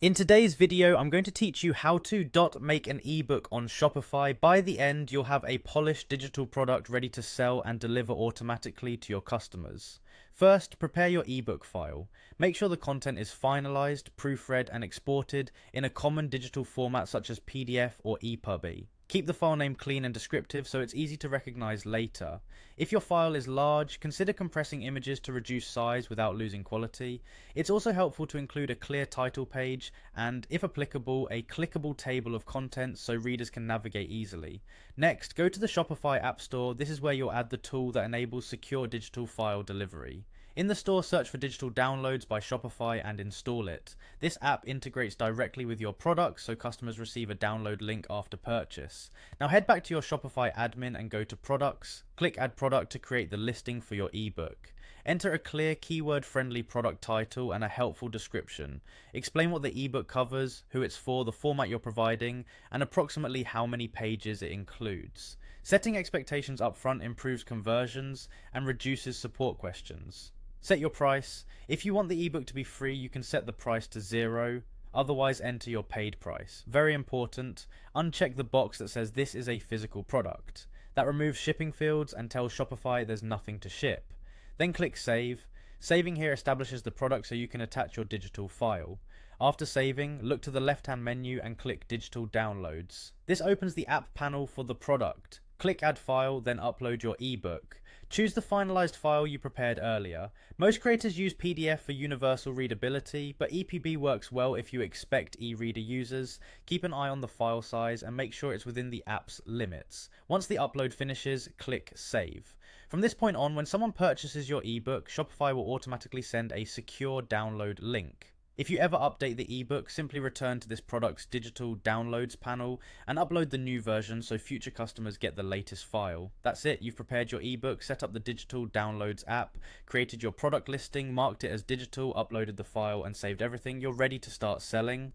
In today's video, I'm going to teach you how to make an ebook on Shopify. By the end, you'll have a polished digital product ready to sell and deliver automatically to your customers. First, prepare your ebook file. Make sure the content is finalized, proofread, and exported in a common digital format such as PDF or EPUB. Keep the file name clean and descriptive so it's easy to recognize later. If your file is large, consider compressing images to reduce size without losing quality. It's also helpful to include a clear title page and, if applicable, a clickable table of contents so readers can navigate easily. Next, go to the Shopify App Store. This is where you'll add the tool that enables secure digital file delivery. In the store, search for Digital Downloads by Shopify and install it. This app integrates directly with your products so customers receive a download link after purchase. Now head back to your Shopify admin and go to Products. Click Add Product to create the listing for your ebook. Enter a clear, keyword-friendly product title and a helpful description. Explain what the ebook covers, who it's for, the format you're providing, and approximately how many pages it includes. Setting expectations up front improves conversions and reduces support questions. Set your price. If you want the ebook to be free, you can set the price to 0. Otherwise, enter your paid price. Very important, uncheck the box that says this is a physical product. That removes shipping fields and tells Shopify there's nothing to ship. Then click Save. Saving here establishes the product so you can attach your digital file. After saving, look to the left-hand menu and click Digital Downloads. This opens the app panel for the product. Click Add File, then upload your ebook. Choose the finalized file you prepared earlier. Most creators use PDF for universal readability, but EPB works well if you expect e-reader users. Keep an eye on the file size and make sure it's within the app's limits. Once the upload finishes, click Save. From this point on, when someone purchases your ebook, Shopify will automatically send a secure download link. If you ever update the ebook, simply return to this product's digital downloads panel and upload the new version so future customers get the latest file. That's it, you've prepared your ebook, set up the digital downloads app, created your product listing, marked it as digital, uploaded the file and saved everything. You're ready to start selling.